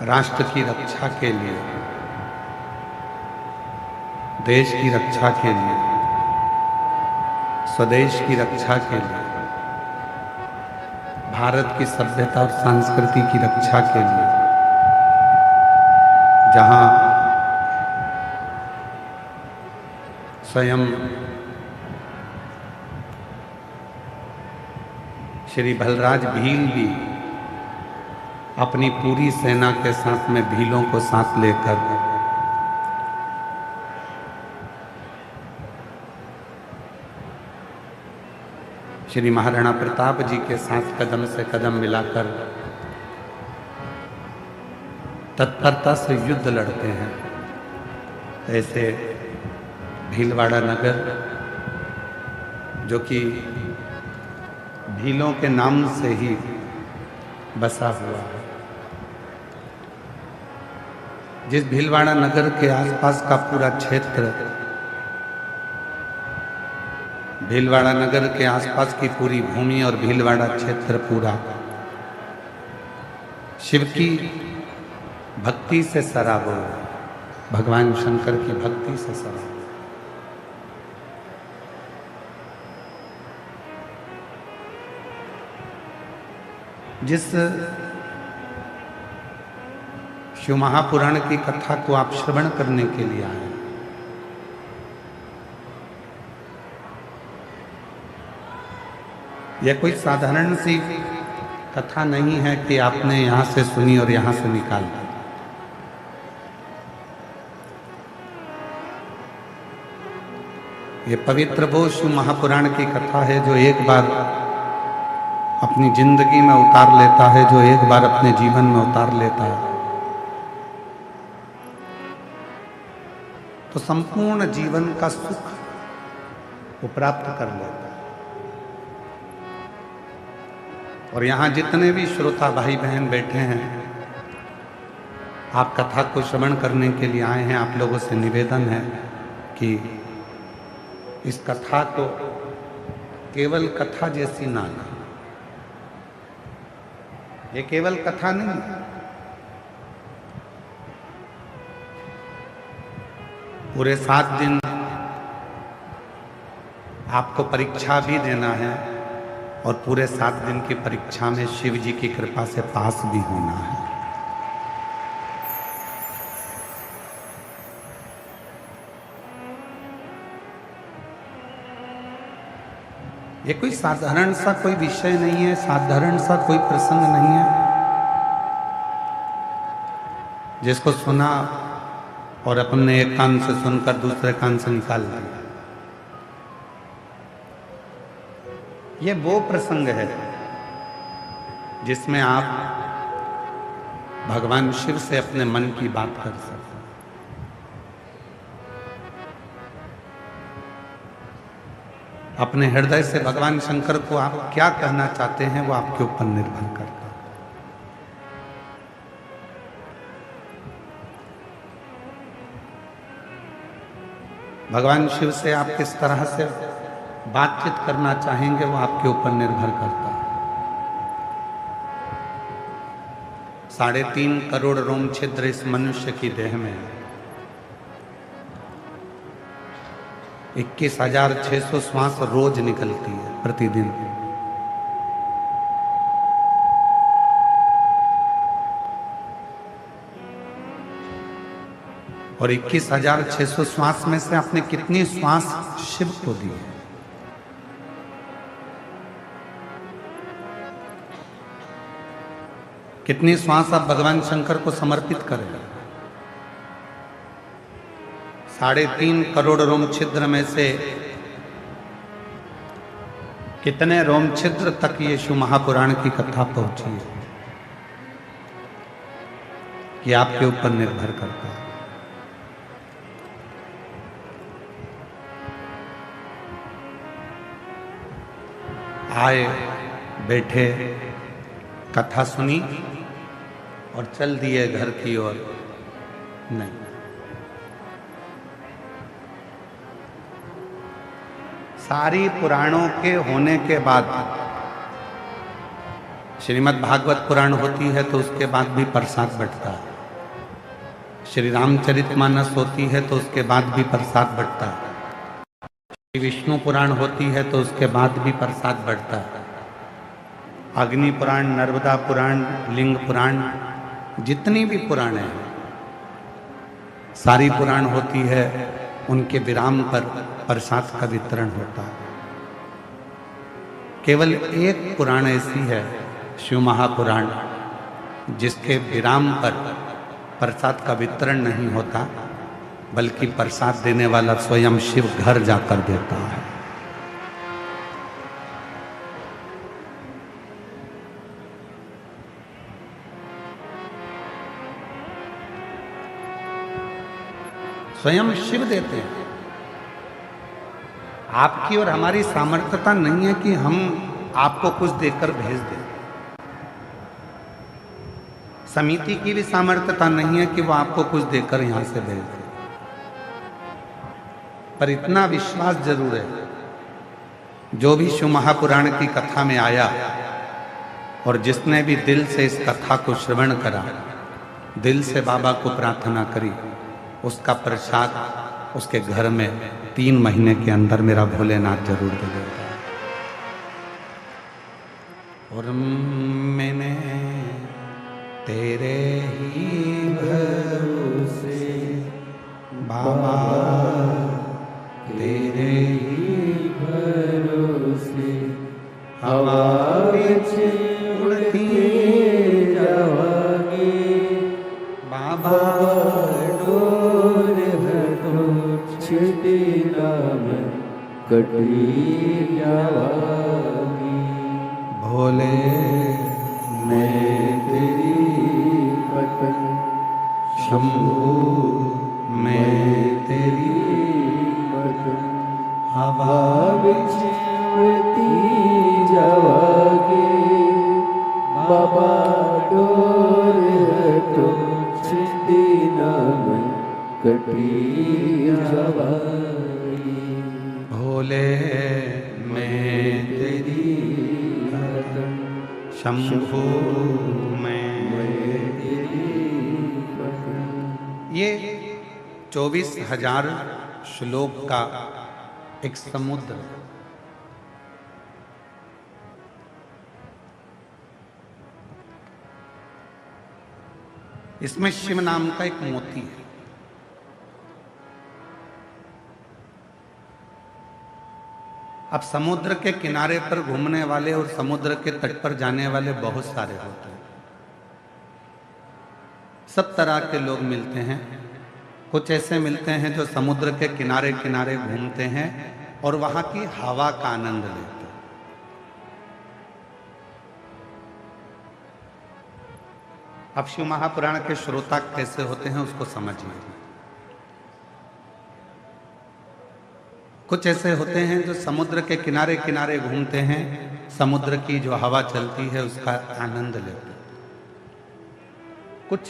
राष्ट्र की रक्षा के लिए, देश की रक्षा के लिए, स्वदेश की रक्षा के लिए, भारत की सभ्यता और संस्कृति की रक्षा के लिए, जहां स्वयं श्री बलराज भील भी अपनी पूरी सेना के साथ में भीलों को साथ लेकर श्री महाराणा प्रताप जी के साथ कदम से कदम मिलाकर तत्परता से युद्ध लड़ते हैं। ऐसे भीलवाड़ा नगर, जो कि भीलों के नाम से ही बसा हुआ है, जिस भीलवाड़ा नगर के आसपास का पूरा क्षेत्र, भीलवाड़ा नगर के आसपास की पूरी भूमि और भीलवाड़ा क्षेत्र पूरा शिव की भक्ति से सराबोर, भगवान शंकर की भक्ति से सराबोर। जिस शिव महापुराण की कथा को आप श्रवण करने के लिए आए, यह कोई साधारण सी कथा नहीं है कि आपने यहां से सुनी और यहां से निकाल दी। ये पवित्र वो शिव महापुराण की कथा है जो एक बार अपनी जिंदगी में उतार लेता है, जो एक बार अपने जीवन में उतार लेता है, तो संपूर्ण जीवन का सुख वो प्राप्त कर लेता है। और यहां जितने भी श्रोता भाई बहन बैठे हैं, आप कथा को श्रवण करने के लिए आए हैं, आप लोगों से निवेदन है कि इस कथा को केवल कथा जैसी ना लें। ये केवल कथा नहीं है, पूरे 7 दिन आपको परीक्षा भी देना है और पूरे 7 दिन की परीक्षा में शिव जी की कृपा से पास भी होना है। ये कोई साधारण सा कोई विषय नहीं है, साधारण सा कोई प्रसंग नहीं है जिसको सुना और अपने एक कान से सुनकर दूसरे कान से निकाल दिया। ये वो प्रसंग है जिसमें आप भगवान शिव से अपने मन की बात कर सकते हैं। अपने हृदय से भगवान शंकर को आप क्या कहना चाहते हैं वो आपके ऊपर निर्भर करता है। भगवान शिव से आप किस तरह से बातचीत करना चाहेंगे वो आपके ऊपर निर्भर करता है। 3.5 करोड़ रोम छिद्र इस मनुष्य की देह में है। 21,600 श्वास रोज निकलती है प्रतिदिन। और 21,600 श्वास में से आपने कितनी श्वास शिव को दी है? कितनी श्वास आप भगवान शंकर को समर्पित करें? 3.5 करोड़ रोम छिद्र में से कितने रोम छिद्र तक ये शिव महापुराण की कथा पहुंची है, ये आपके ऊपर निर्भर करता है। आए, बैठे, कथा सुनी और चल दिए घर की ओर। नहीं, सारी पुराणों के होने के बाद श्रीमद् भागवत पुराण होती है तो उसके बाद भी प्रसाद बंटता है। श्री रामचरितमानस होती है तो उसके बाद भी प्रसाद बढ़ता है, श्री विष्णु पुराण होती है तो उसके बाद भी प्रसाद बढ़ता है, अग्नि पुराण, नर्मदा पुराण, लिंग पुराण, जितनी भी पुराण हैं सारी पुराण होती है, उनके विराम पर प्रसाद का वितरण होता है। केवल एक पुराण ऐसी है, शिव महापुराण, जिसके विराम पर प्रसाद का वितरण नहीं होता, बल्कि प्रसाद देने वाला स्वयं शिव घर जाकर देता है। स्वयं शिव देते हैं। आपकी और हमारी सामर्थ्यता नहीं है कि हम आपको कुछ देकर भेज दें। समिति की भी सामर्थ्यता नहीं है कि वो आपको कुछ देकर यहां से भेज दे, पर इतना विश्वास जरूर है, जो भी शिव महापुराण की कथा में आया और जिसने भी दिल से इस कथा को श्रवण करा, दिल से बाबा को प्रार्थना करी, उसका प्रसाद उसके घर में 3 महीने के अंदर मेरा भोलेनाथ जरूर दे देगा। और मैंने तेरे ही भरोसे बाबा, तेरे ही भरोसे हवा विच उड़ती जावांगे बाबा, डोर हटो छिटी नाम कटी जावांगी। भोले मैं तेरी पतन, शंभू मैं तेरी पतन, हवा विच उड़ती जावांगे बाबा, डोर हटो छिटी नाम कटी जावांगी। भोले मैं तेरी पतन, शंभू मैं तेरी पतन। ये 24,000 श्लोक का एक समुद्र है। इसमें शिव नाम का एक मोती है। अब समुद्र के किनारे पर घूमने वाले और समुद्र के तट पर जाने वाले बहुत सारे होते हैं, सब तरह के लोग मिलते हैं। कुछ ऐसे मिलते हैं जो समुद्र के किनारे किनारे घूमते हैं और वहां की हवा का आनंद लेते हैं। अब शिव महापुराण के श्रोता कैसे होते हैं उसको समझिए। कुछ ऐसे होते हैं जो समुद्र के किनारे किनारे घूमते हैं, समुद्र की जो हवा चलती है उसका आनंद लेते हैं। कुछ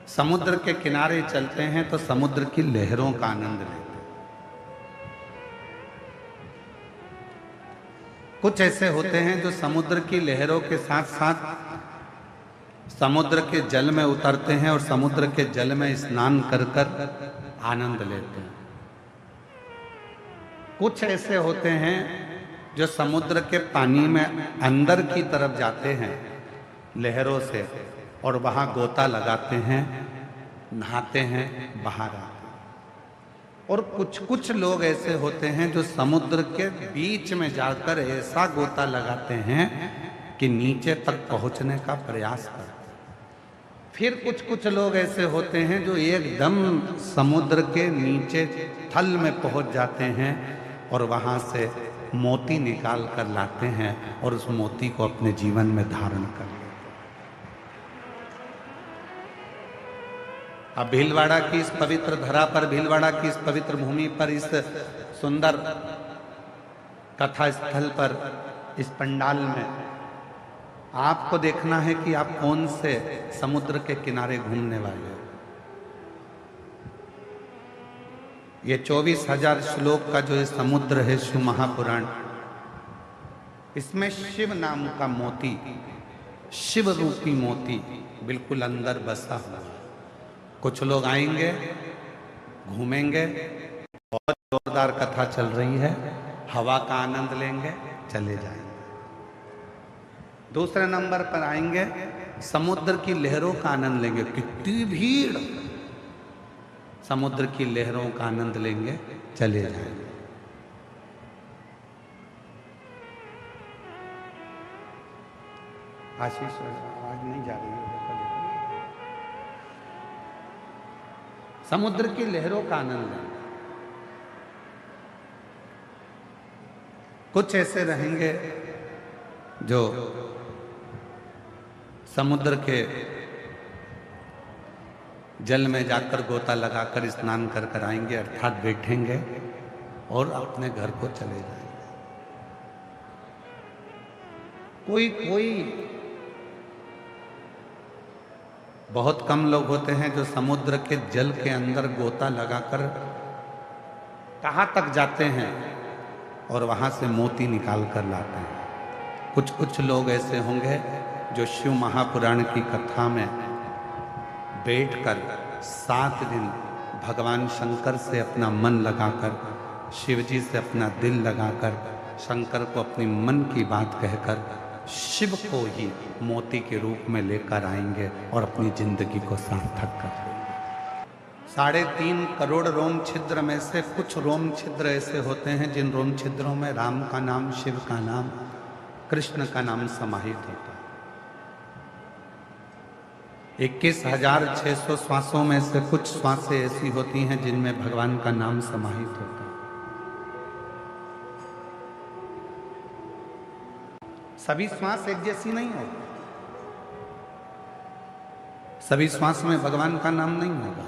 समुद्र के किनारे चलते हैं तो समुद्र की लहरों का आनंद लेते हैं। कुछ ऐसे होते हैं जो समुद्र की लहरों के साथ साथ समुद्र के जल में उतरते हैं और समुद्र के जल में स्नान कर कर आनंद लेते हैं। कुछ ऐसे होते हैं जो समुद्र के पानी में अंदर की तरफ जाते हैं लहरों से और वहां गोता लगाते हैं, नहाते हैं, बाहर आते हैं। और कुछ लोग ऐसे होते हैं जो समुद्र के बीच में जाकर ऐसा गोता लगाते हैं कि नीचे तक पहुंचने का प्रयास करते हैं। फिर कुछ लोग ऐसे होते हैं जो एकदम समुद्र के नीचे थल में पहुंच जाते हैं और वहां से मोती निकाल कर लाते हैं और उस मोती को अपने जीवन में धारण कर लेते हैं। अब भीलवाड़ा की इस पवित्र धरा पर, भीलवाड़ा की इस पवित्र भूमि पर, इस सुंदर कथा स्थल पर, इस पंडाल में आपको देखना है कि आप कौन से समुद्र के किनारे घूमने वाले हो। ये 24,000 श्लोक का जो ये समुद्र है शिव महापुराण, इसमें शिव नाम का मोती, शिव रूपी मोती बिल्कुल अंदर बसा हुआ है। कुछ लोग आएंगे, घूमेंगे, बहुत जोरदार कथा चल रही है, हवा का आनंद लेंगे, चले जाएंगे। दूसरे नंबर पर आएंगे, समुद्र की लहरों का आनंद लेंगे, कितनी भीड़, समुद्र की लहरों का आनंद लेंगे, चले जाएंगे। आशीष आवाज नहीं जा रही है, समुद्र की लहरों का आनंद लेंगे। कुछ ऐसे रहेंगे जो समुद्र के जल में जाकर गोता लगाकर स्नान कर कर आएंगे, अर्थात बैठेंगे और अपने घर को चले जाएंगे। कोई बहुत कम लोग होते हैं जो समुद्र के जल के अंदर गोता लगाकर कहाँ तक जाते हैं और वहां से मोती निकाल कर लाते हैं। कुछ लोग ऐसे होंगे जो शिव महापुराण की कथा में बैठकर 7 दिन भगवान शंकर से अपना मन लगाकर, शिव जी से अपना दिल लगाकर, शंकर को अपनी मन की बात कहकर शिव को ही मोती के रूप में लेकर आएंगे और अपनी जिंदगी को सार्थक कर देंगे। 3.5 करोड़ रोम छिद्र में से कुछ रोम छिद्र ऐसे होते हैं जिन रोम छिद्रों में राम का नाम, शिव का नाम, कृष्ण का नाम समाहित होता है। 21,600 श्वासों में से कुछ श्वासें ऐसी होती हैं जिनमें भगवान का नाम समाहित होता है। सभी श्वास एक जैसी नहीं होगी, सभी श्वास में भगवान का नाम नहीं होगा,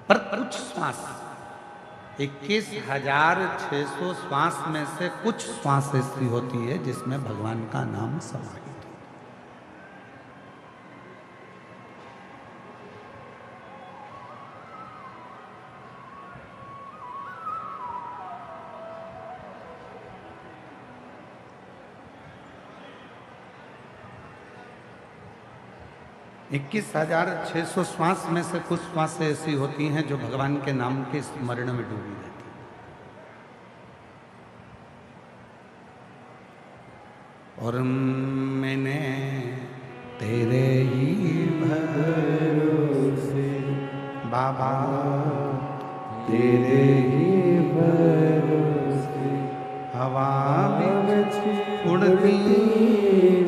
पर कुछ श्वास 21,600 श्वास में से कुछ श्वास ऐसी होती है जिसमें भगवान का नाम समाहित है। इक्कीस 21,600 श्वास में से कुछ श्वासें ऐसी होती हैं जो भगवान के नाम के स्मरण में डूबी रहती हैं। और मैंने तेरे ही भरोसे बाबा, तेरे ही भरोसे हवा में उड़ती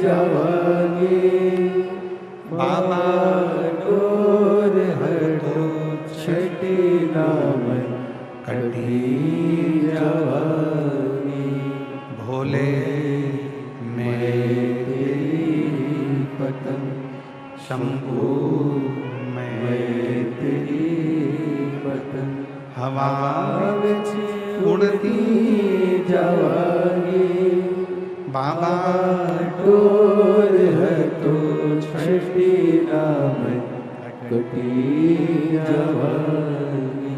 जावांगी बाबा, डोर हटो छठी नाम कटी जवानी, भोले मैं तेरी पतंग, शंभू मैं तेरी पतंग, हवा में उड़ती जावांगी बाबा, डोर हटो छठी नाम कटी जवानी।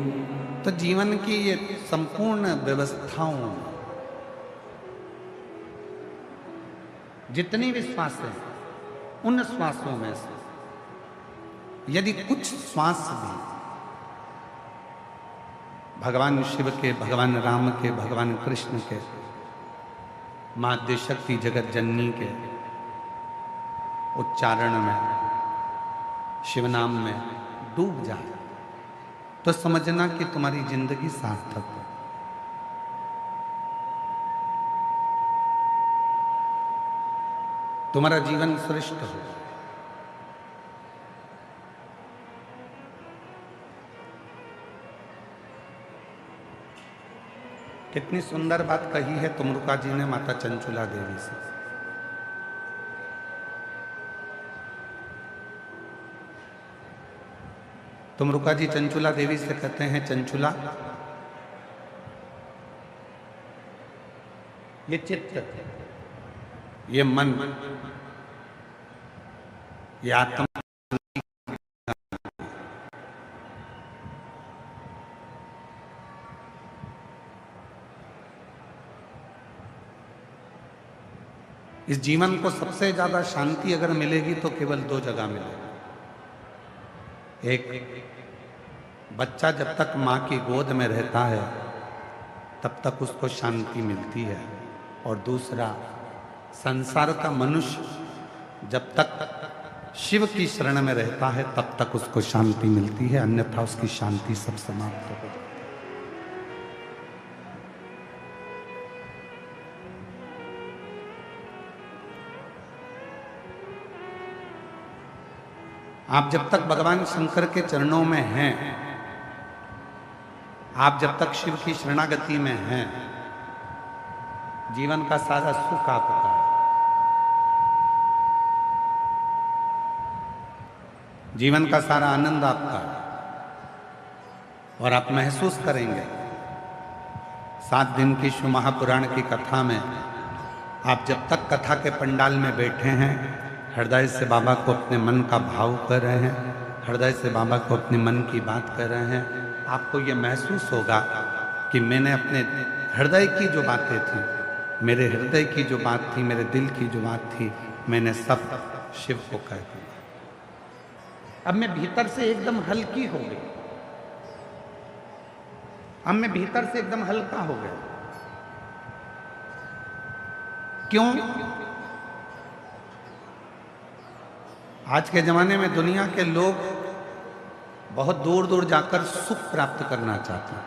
तो जीवन की ये संपूर्ण व्यवस्थाओं, जितनी भी श्वास है, उन श्वासों में से यदि कुछ श्वास भी भगवान शिव के, भगवान राम के, भगवान कृष्ण के, माँ आद्यशक्ति जगत जननी के उच्चारण में, शिव नाम में डूब जाए तो समझना कि तुम्हारी जिंदगी सार्थक है। तुम्हारा जीवन श्रेष्ठ हो। कितनी सुंदर बात कही है तुमरुका जी ने माता चंचुला देवी से। तुमरुका जी चंचुला देवी से कहते हैं, चंचुला ये चित्त, ये मन, ये आत्मा इस जीवन को सबसे ज्यादा शांति अगर मिलेगी तो केवल 2 जगह मिलेगी। एक बच्चा जब तक माँ की गोद में रहता है तब तक उसको शांति मिलती है, और दूसरा संसार का मनुष्य जब तक शिव की शरण में रहता है तब तक उसको शांति मिलती है, अन्यथा उसकी शांति सब समाप्त हो जाती है। आप जब तक भगवान शंकर के चरणों में हैं, आप जब तक शिव की शरणागति में हैं, जीवन का सारा सुख आपका है, जीवन का सारा आनंद आपका है, और आप महसूस करेंगे 7 दिन की शिव महापुराण की कथा में आप जब तक कथा के पंडाल में बैठे हैं, हृदय से बाबा को अपने मन का भाव कर रहे हैं, हृदय से बाबा को अपने मन की बात कर रहे हैं, आपको ये महसूस होगा कि मैंने अपने हृदय की जो बातें थी, मेरे हृदय की जो बात थी, मेरे दिल की जो बात थी, मैंने सब शिव को कह दिया। अब मैं भीतर से एकदम हल्की हो गई, अब मैं भीतर से एकदम हल्का हो गया। क्यों? आज के जमाने में दुनिया के लोग बहुत दूर दूर जाकर सुख प्राप्त करना चाहते हैं,